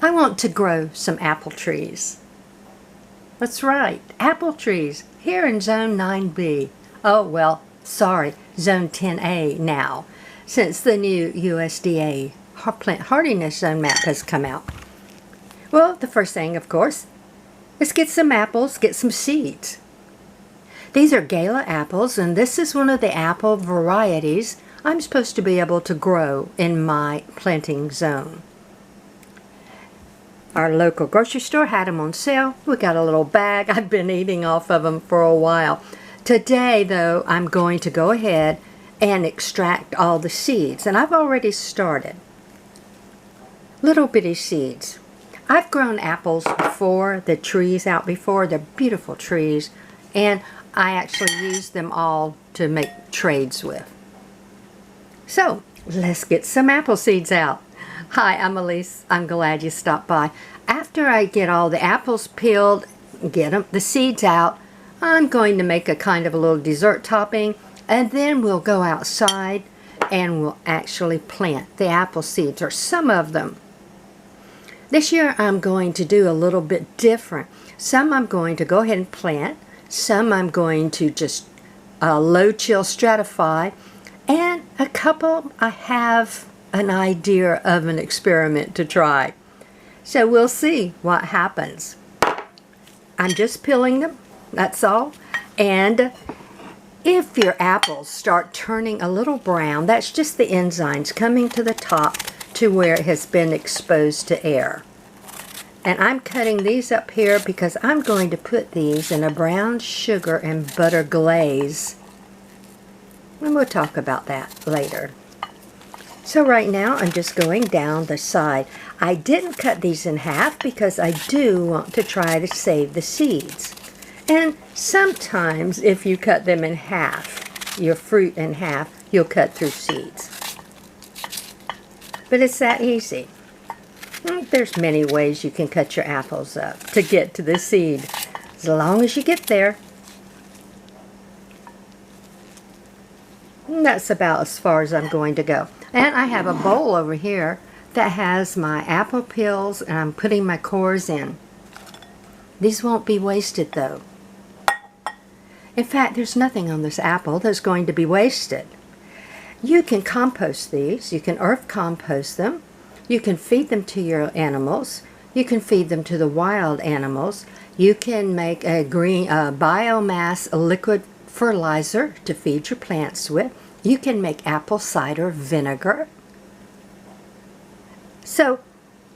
I want to grow some apple trees. That's right, apple trees here in Zone 9B. Oh, well, sorry, Zone 10A now, since the new USDA plant hardiness zone map has come out. Well, the first thing, of course, is get some apples, get some seeds. These are Gala apples, and this is one of the apple varieties I'm supposed to be able to grow in my planting zone. Our local grocery store had them on sale. We got a little bag. I've been eating off of them for a while. Today, though, I'm going to go ahead and extract all the seeds, and I've already started. Little bitty seeds. I've grown apples before, the trees out before. They're beautiful trees, and I actually use them all to make trades with. So, let's get some apple seeds out. Hi, I'm Elise. I'm glad you stopped by. After I get all the apples peeled, get the seeds out, I'm going to make a kind of a little dessert topping, and then we'll go outside and we'll actually plant the apple seeds, or some of them. This year I'm going to do a little bit different. Some I'm going to go ahead and plant, some I'm going to just low chill stratify, and a couple I have an idea of an experiment to try. So we'll see what happens. I'm just peeling them, that's all. And if your apples start turning a little brown, that's just the enzymes coming to the top to where it has been exposed to air. And I'm cutting these up here because I'm going to put these in a brown sugar and butter glaze. And we'll talk about that later. So right now I'm just going down the side. I didn't cut these in half because I do want to try to save the seeds. And sometimes if you cut them in half, your fruit in half, you'll cut through seeds. But it's that easy. There's many ways you can cut your apples up to get to the seed, as long as you get there. And that's about as far as I'm going to go. And I have a bowl over here that has my apple peels, and I'm putting my cores in. These won't be wasted though. In fact, there's nothing on this apple that's going to be wasted. You can compost these, you can earth compost them, you can feed them to your animals, you can feed them to the wild animals, you can make a green biomass liquid fertilizer to feed your plants with, you can make apple cider vinegar. So,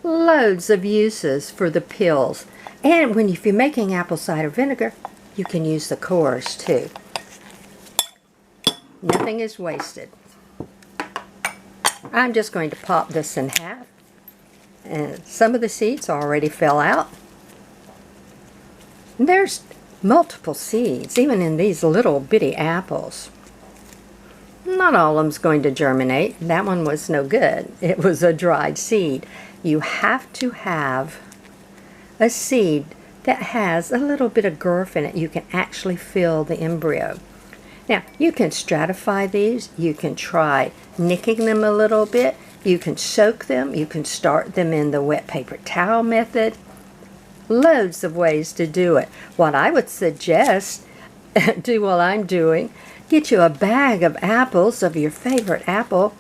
loads of uses for the peels. And if you're making apple cider vinegar, you can use the cores too. Nothing is wasted. I'm just going to pop this in half. And some of the seeds already fell out. And there's multiple seeds, even in these little bitty apples. Not all of them's going to germinate. That one was no good. It was a dried seed. You have to have a seed that has a little bit of girth in it. You can actually feel the embryo. Now, you can stratify these. You can try nicking them a little bit. You can soak them. You can start them in the wet paper towel method. Loads of ways to do it. What I would suggest, do what I'm doing, get you a bag of apples of your favorite apple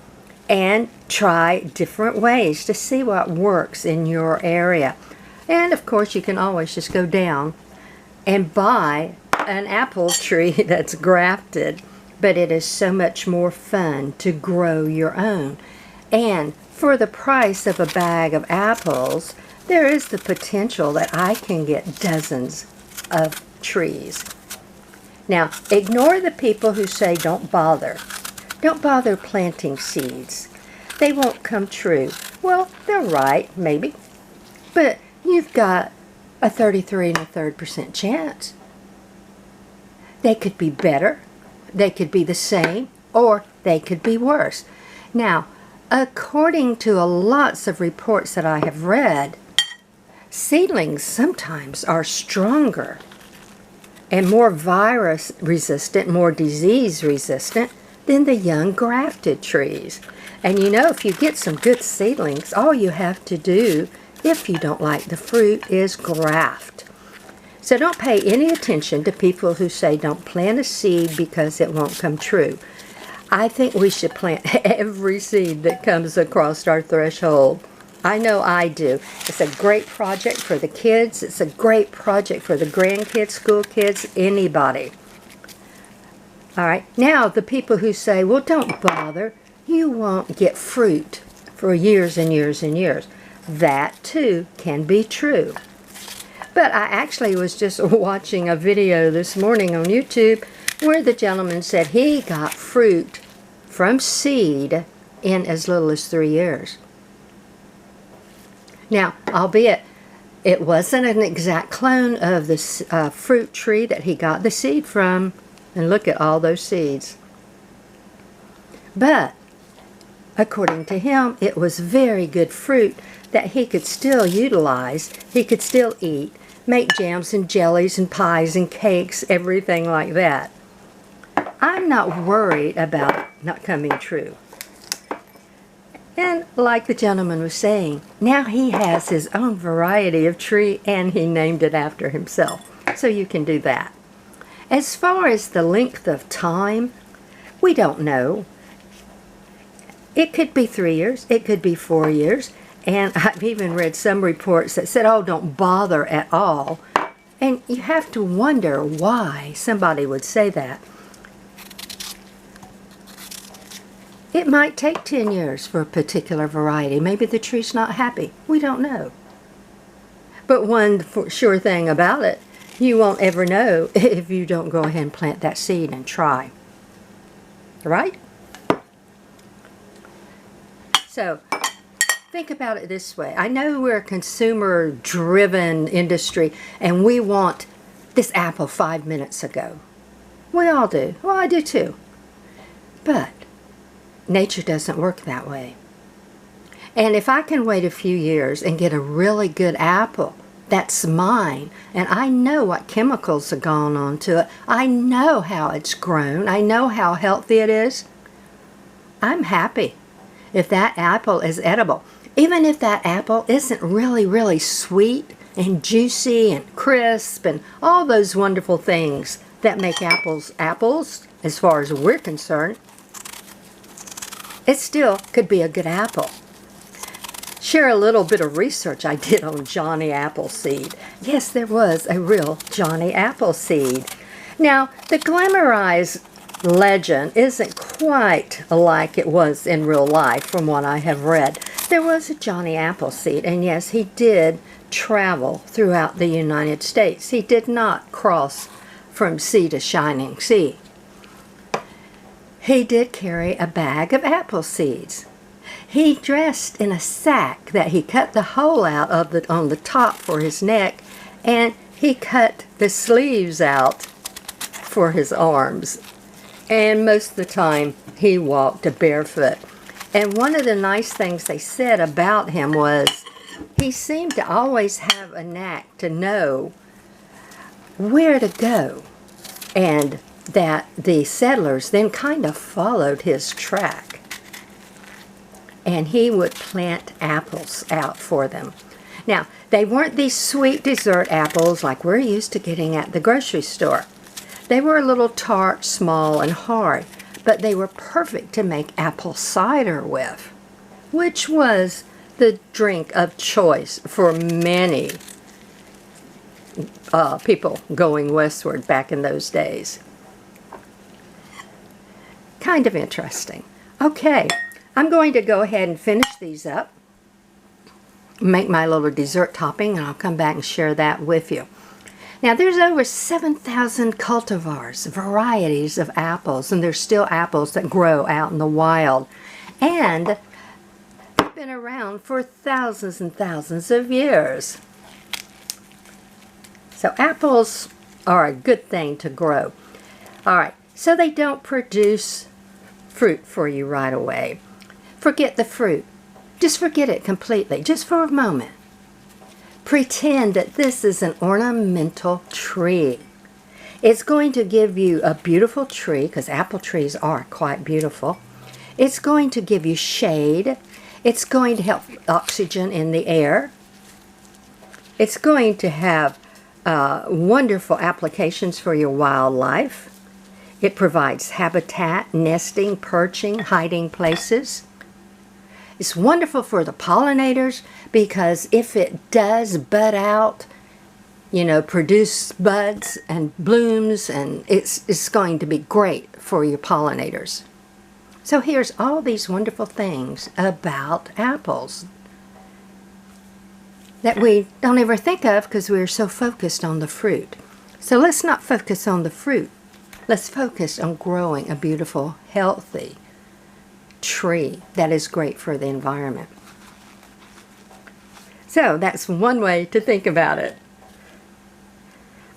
and try different ways to see what works in your area. And of course you can always just go down and buy an apple tree that's grafted, but it is so much more fun to grow your own. And for the price of a bag of apples, there is the potential that I can get dozens of trees. Now, ignore the people who say don't bother. Don't bother planting seeds. They won't come true. Well, they're right, maybe. But you've got a 33 1/3% chance. They could be better, they could be the same, or they could be worse. Now, according to lots of reports that I have read, seedlings sometimes are stronger and more virus resistant, more disease resistant than the young grafted trees. And you know, if you get some good seedlings, all you have to do if you don't like the fruit, is graft. So don't pay any attention to people who say don't plant a seed because it won't come true. I think we should plant every seed that comes across our threshold. I know I do. It's a great project for the kids. It's a great project for the grandkids, school kids, anybody. All right, now the people who say, well, don't bother, you won't get fruit for years and years and years. That too can be true. But I actually was just watching a video this morning on YouTube where the gentleman said he got fruit from seed in as little as 3 years. Now, albeit it wasn't an exact clone of the fruit tree that he got the seed from, and look at all those seeds. But according to him, it was very good fruit that he could still utilize, he could still eat, make jams and jellies and pies and cakes, everything like that. I'm not worried about it not coming true. And like the gentleman was saying, now he has his own variety of tree and he named it after himself. So you can do that. As far as the length of time, we don't know. It could be 3 years, it could be 4 years, and I've even read some reports that said, oh, don't bother at all. And you have to wonder why somebody would say that. It might take 10 years for a particular variety. Maybe the tree's not happy. We don't know. But one sure thing about it, you won't ever know if you don't go ahead and plant that seed and try. Right? So, think about it this way. I know we're a consumer-driven industry and we want this apple 5 minutes ago. We all do. Well, I do too. But nature doesn't work that way. And if I can wait a few years and get a really good apple, that's mine, and I know what chemicals have gone on to it. I know how it's grown. I know how healthy it is. I'm happy if that apple is edible. Even if that apple isn't really, really sweet and juicy and crisp and all those wonderful things that make apples apples, as far as we're concerned, it still could be a good apple. Share a little bit of research I did on Johnny Appleseed. Yes, there was a real Johnny Appleseed. Now, the glamorized legend isn't quite like it was in real life from what I have read. There was a Johnny Appleseed, and yes, he did travel throughout the United States. He did not cross from sea to shining sea. He did carry a bag of apple seeds. He dressed in a sack that he cut the hole out of on the top for his neck, and he cut the sleeves out for his arms. And most of the time, he walked barefoot. And one of the nice things they said about him was he seemed to always have a knack to know where to go, and that the settlers then kind of followed his track. And he would plant apples out for them. Now, they weren't these sweet dessert apples like we're used to getting at the grocery store. They were a little tart, small, and hard, but they were perfect to make apple cider with, which was the drink of choice for many people going westward back in those days. Kind of interesting. Okay. I'm going to go ahead and finish these up, make my little dessert topping, and I'll come back and share that with you. Now, there's over 7,000 cultivars, varieties of apples, and there's still apples that grow out in the wild. And they've been around for thousands and thousands of years. So apples are a good thing to grow. All right, so they don't produce fruit for you right away. Forget the fruit. Just forget it completely, just for a moment. Pretend that this is an ornamental tree. It's going to give you a beautiful tree, because apple trees are quite beautiful. It's going to give you shade. It's going to help oxygen in the air. It's going to have wonderful applications for your wildlife. It provides habitat, nesting, perching, hiding places. It's wonderful for the pollinators because if it does bud out, produce buds and blooms, and it's going to be great for your pollinators. So here's all these wonderful things about apples that we don't ever think of because we're so focused on the fruit. So let's not focus on the fruit. Let's focus on growing a beautiful, healthy tree that is great for the environment. So that's one way to think about it.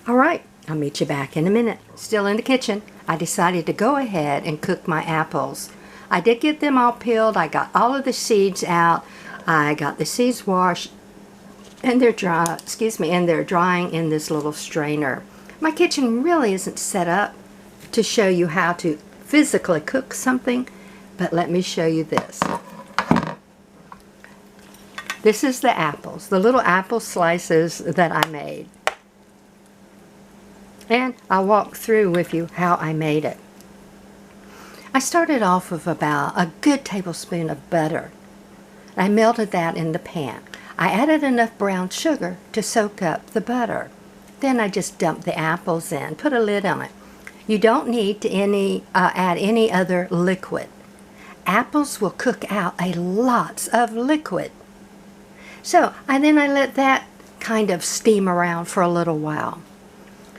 All right, I'll meet you back in a minute. Still in the kitchen. I decided to go ahead and cook my apples. I did get them all peeled. I got all of the seeds out. I got the seeds washed, and they're dry. And they're drying in this little strainer. My kitchen really isn't set up to show you how to physically cook something, but let me show you this. This is the apples, the little apple slices that I made. And I'll walk through with you how I made it. I started off with about a good tablespoon of butter. I melted that in the pan. I added enough brown sugar to soak up the butter. Then I just dumped the apples in, put a lid on it. You don't need to add any other liquid. Apples will cook out a lot of liquid. So then I let that kind of steam around for a little while.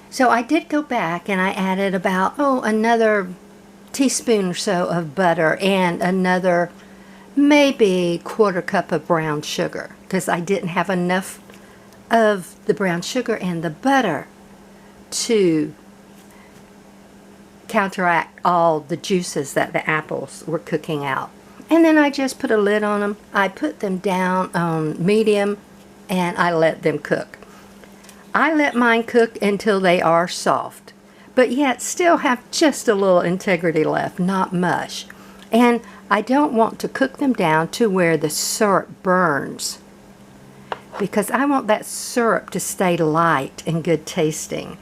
So I did go back and I added about, another teaspoon or so of butter and another maybe quarter cup of brown sugar because I didn't have enough of the brown sugar and the butter to counteract all the juices that the apples were cooking out. And then I just put a lid on them. I put them down on medium and I let them cook. I let mine cook until they are soft, but yet still have just a little integrity left, not much. And I don't want to cook them down to where the syrup burns because I want that syrup to stay light and good tasting.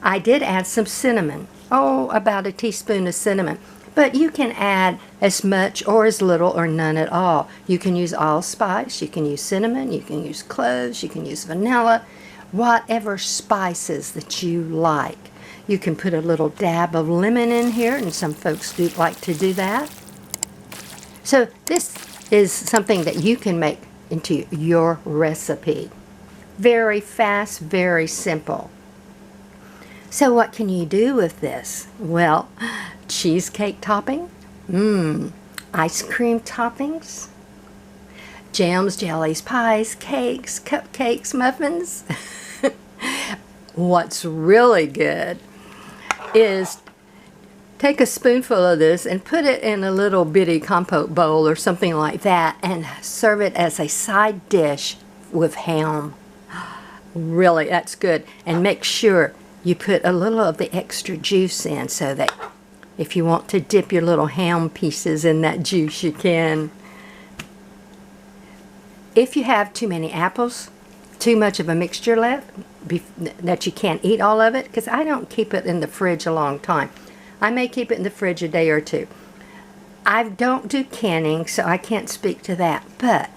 I did add some cinnamon, about a teaspoon of cinnamon, but you can add as much or as little or none at all. You can use allspice, you can use cinnamon, you can use cloves, you can use vanilla, whatever spices that you like. You can put a little dab of lemon in here, and some folks do like to do that. So this is something that you can make into your recipe. Very fast, very simple. So what can you do with this? Well, cheesecake topping, ice cream toppings, jams, jellies, pies, cakes, cupcakes, muffins. What's really good is take a spoonful of this and put it in a little bitty compote bowl or something like that and serve it as a side dish with ham. Really, that's good. And make sure you put a little of the extra juice in so that if you want to dip your little ham pieces in that juice, you can. If you have too many apples, too much of a mixture left, that you can't eat all of it, because I don't keep it in the fridge a long time. I may keep it in the fridge a day or two. I don't do canning, so I can't speak to that. But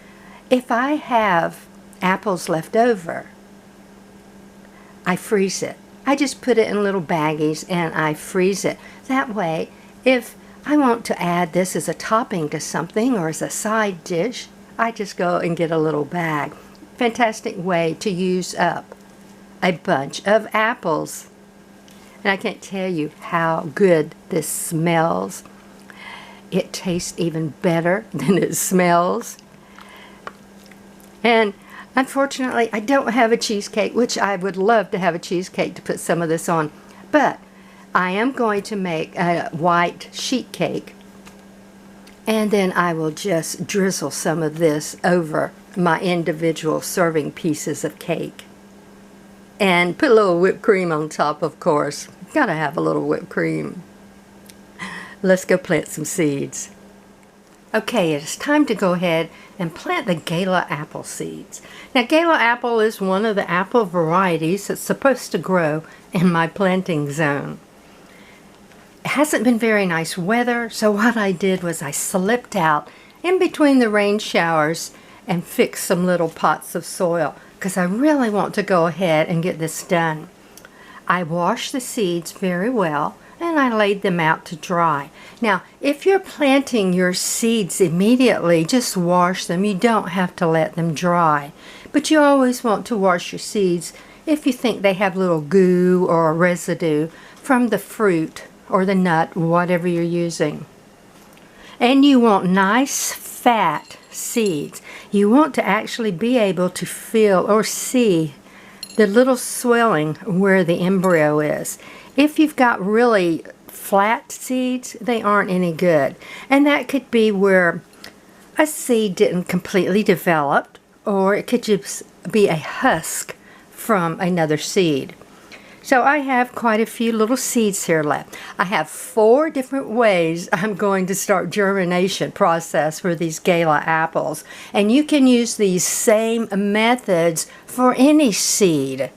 if I have apples left over, I freeze it. I just put it in little baggies and I freeze it. That way, if I want to add this as a topping to something or as a side dish, I just go and get a little bag. Fantastic way to use up a bunch of apples. And I can't tell you how good this smells. It tastes even better than it smells. And unfortunately, I don't have a cheesecake, which I would love to have a cheesecake to put some of this on. But I am going to make a white sheet cake. And then I will just drizzle some of this over my individual serving pieces of cake. And put a little whipped cream on top, of course. Gotta have a little whipped cream. Let's go plant some seeds. Okay, it's time to go ahead and plant the Gala apple seeds. Now, Gala apple is one of the apple varieties that's supposed to grow in my planting zone. It hasn't been very nice weather, so what I did was I slipped out in between the rain showers and fixed some little pots of soil because I really want to go ahead and get this done. I washed the seeds very well and I laid them out to dry. Now, if you're planting your seeds immediately, just wash them. You don't have to let them dry. But you always want to wash your seeds if you think they have little goo or residue from the fruit or the nut, whatever you're using. And you want nice, fat seeds. You want to actually be able to feel or see the little swelling where the embryo is. If you've got really flat seeds, they aren't any good. And that could be where a seed didn't completely develop, or it could just be a husk from another seed. So I have quite a few little seeds here left. I have 4 different ways I'm going to start germination process for these Gala apples. And you can use these same methods for any seed,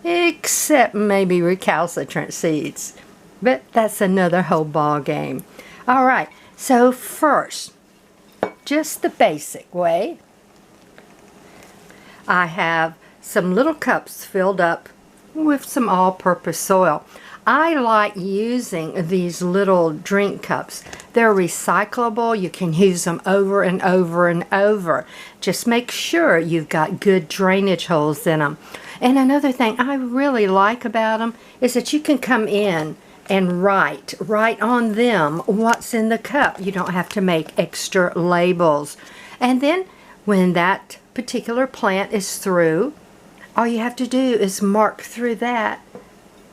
except maybe recalcitrant seeds. But that's another whole ball game. All right, so first, just the basic way. I have some little cups filled up with some all-purpose soil. I like using these little drink cups. They're recyclable. You can use them over and over and over. Just make sure you've got good drainage holes in them. And another thing I really like about them is that you can come in and write on them what's in the cup. You don't have to make extra labels. And then when that particular plant is through, all you have to do is mark through that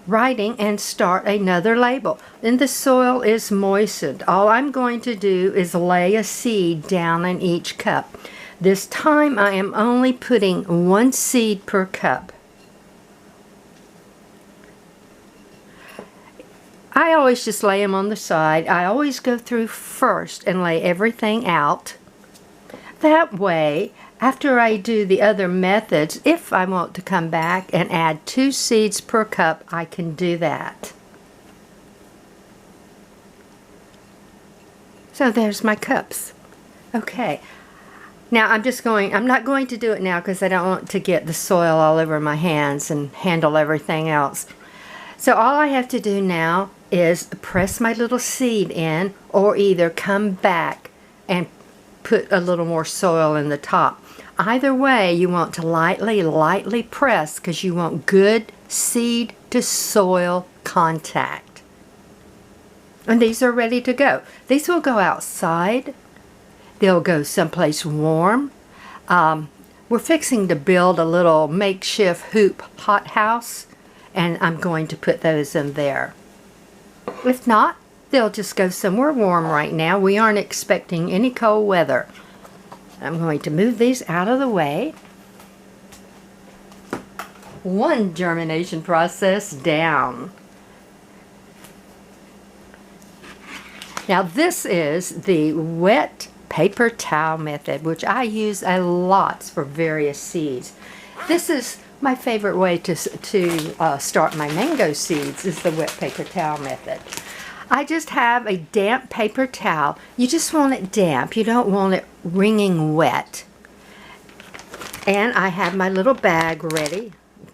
writing and start another label. Then the soil is moistened. All I'm going to do is lay a seed down in each cup. This time I am only putting 1 seed per cup. I always just lay them on the side. I always go through first and lay everything out. That way, after I do the other methods, if I want to come back and add 2 seeds per cup, I can do that. So there's my cups. Okay. Now I'm not going to do it now because I don't want to get the soil all over my hands and handle everything else. So all I have to do now is press my little seed in, or either come back and put a little more soil in the top. Either way, you want to lightly press because you want good seed to soil contact. And these are ready to go. These will go outside. They'll go someplace warm. We're fixing to build a little makeshift hoop hothouse, and I'm going to put those in there. If not, they'll just go somewhere warm right now. We aren't expecting any cold weather. I'm going to move these out of the way. One germination process down. Now this is the wet paper towel method, which I use a lot for various seeds. This is my favorite way to start my mango seeds, is the wet paper towel method. I just have a damp paper towel. You just want it damp. You don't want it wringing wet. And I have my little bag ready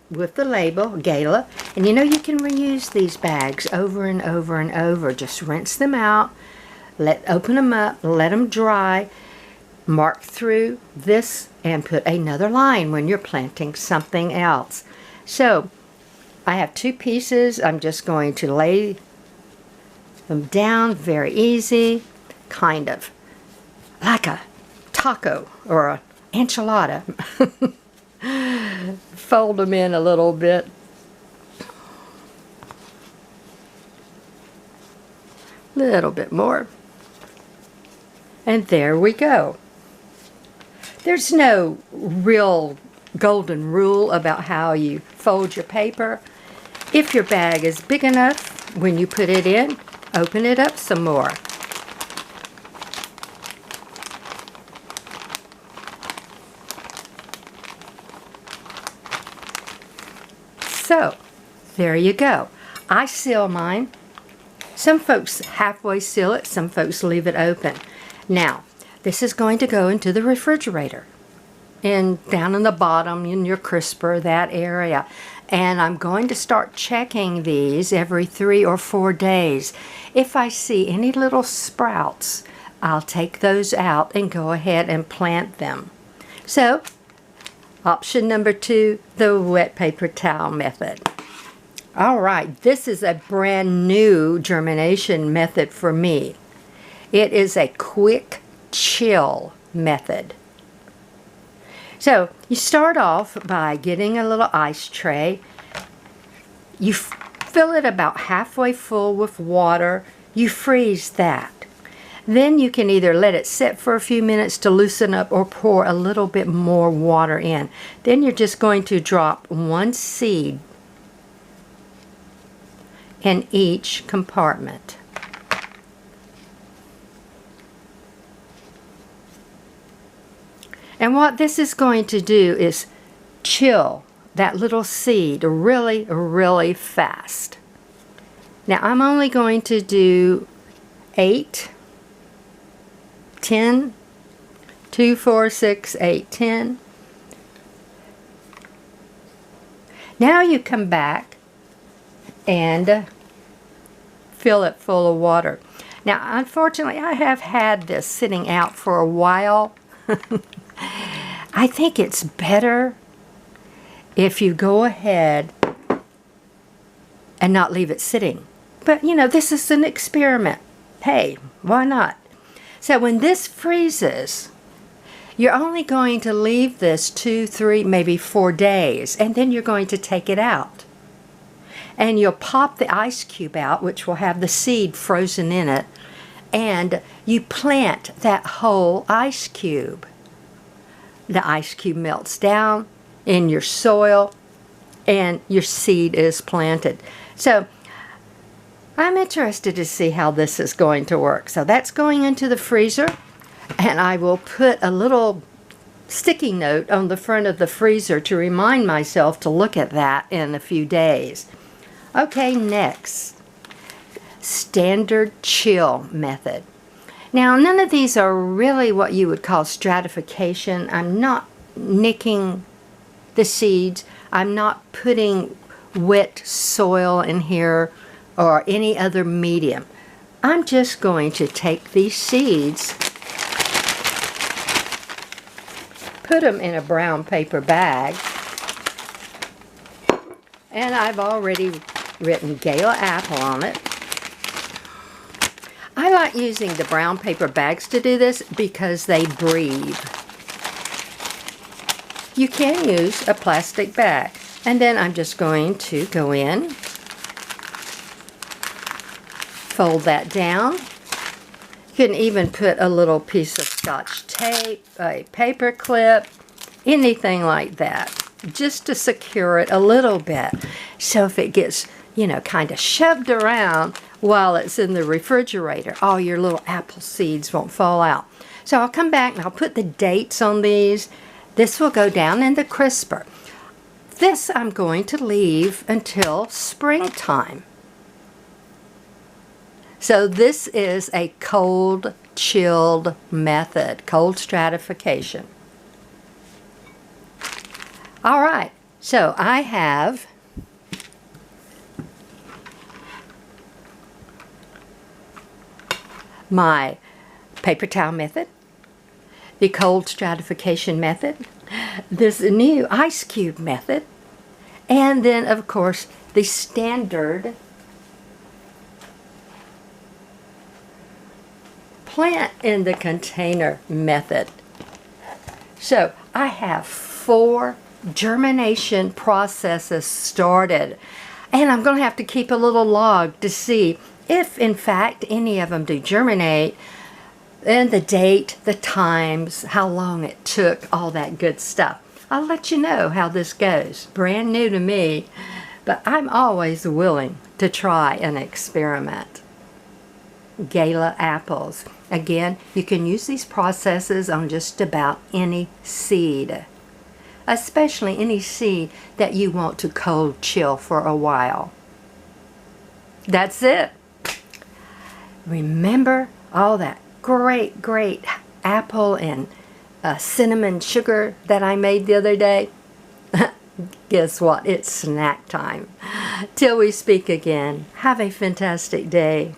with the label, Gala. And you know, you can reuse these bags over and over and over. Just rinse them out, open them up, let them dry, mark through this, and put another line when you're planting something else. So I have 2 pieces. I'm just going to lay them down, very easy, kind of like a taco or an enchilada. Fold them in a little bit. Little bit more. And there we go. There's no real golden rule about how you fold your paper. If your bag is big enough, when you put it in, open it up some more. So, there you go. I seal mine. Some folks halfway seal it, some folks leave it open. Now, this is going to go into the refrigerator. And down in the bottom, in your crisper, that area. And I'm going to start checking these every 3 or 4 days. If I see any little sprouts, I'll take those out and go ahead and plant them. So, option number 2, the wet paper towel method. All right, this is a brand new germination method for me. It is a quick chill method. So you start off by getting a little ice tray. You fill it about halfway full with water. You freeze that. Then you can either let it sit for a few minutes to loosen up or pour a little bit more water in. Then you're just going to drop 1 seed in each compartment. And what this is going to do is chill that little seed really, really fast. Now I'm only going to do 8, 10, 2, 4, 6, 8, 10. Now you come back and fill it full of water. Now unfortunately I have had this sitting out for a while. I think it's better if you go ahead and not leave it sitting. But you know, this is an experiment. Hey, why not? So when this freezes, you're only going to leave this 2, 3, maybe 4 days, and then you're going to take it out. And you'll pop the ice cube out, which will have the seed frozen in it, and you plant that whole ice cube. The ice cube melts down in your soil and your seed is planted. So I'm interested to see how this is going to work. So that's going into the freezer, and I will put a little sticky note on the front of the freezer to remind myself to look at that in a few days. Okay, next, standard chill method. Now, none of these are really what you would call stratification. I'm not nicking the seeds. I'm not putting wet soil in here or any other medium. I'm just going to take these seeds, put them in a brown paper bag, and I've already written Gala apple on it. I like using the brown paper bags to do this because they breathe. You can use a plastic bag. And then I'm just going to go in, fold that down. You can even put a little piece of Scotch tape, a paper clip, anything like that, just to secure it a little bit. So if it gets, you know, kind of shoved around while it's in the refrigerator, all your little apple seeds won't fall out. So I'll come back and I'll put the dates on these. This will go down in the crisper. This I'm going to leave until springtime. So this is a cold chilled method, cold stratification. All right, so I have my paper towel method, the cold stratification method, this new ice cube method, and then of course the standard plant in the container method. So I have 4 germination processes started, and I'm going to have to keep a little log to see if in fact any of them do germinate, and the date, the times, how long it took, all that good stuff. I'll let you know how this goes. Brand new to me, but I'm always willing to try an experiment. Gala apples. Again, you can use these processes on just about any seed. especially any seed that you want to cold chill for a while. That's it. Remember all that great apple and cinnamon sugar that I made the other day? Guess what? It's snack time. Till we speak again, have a fantastic day.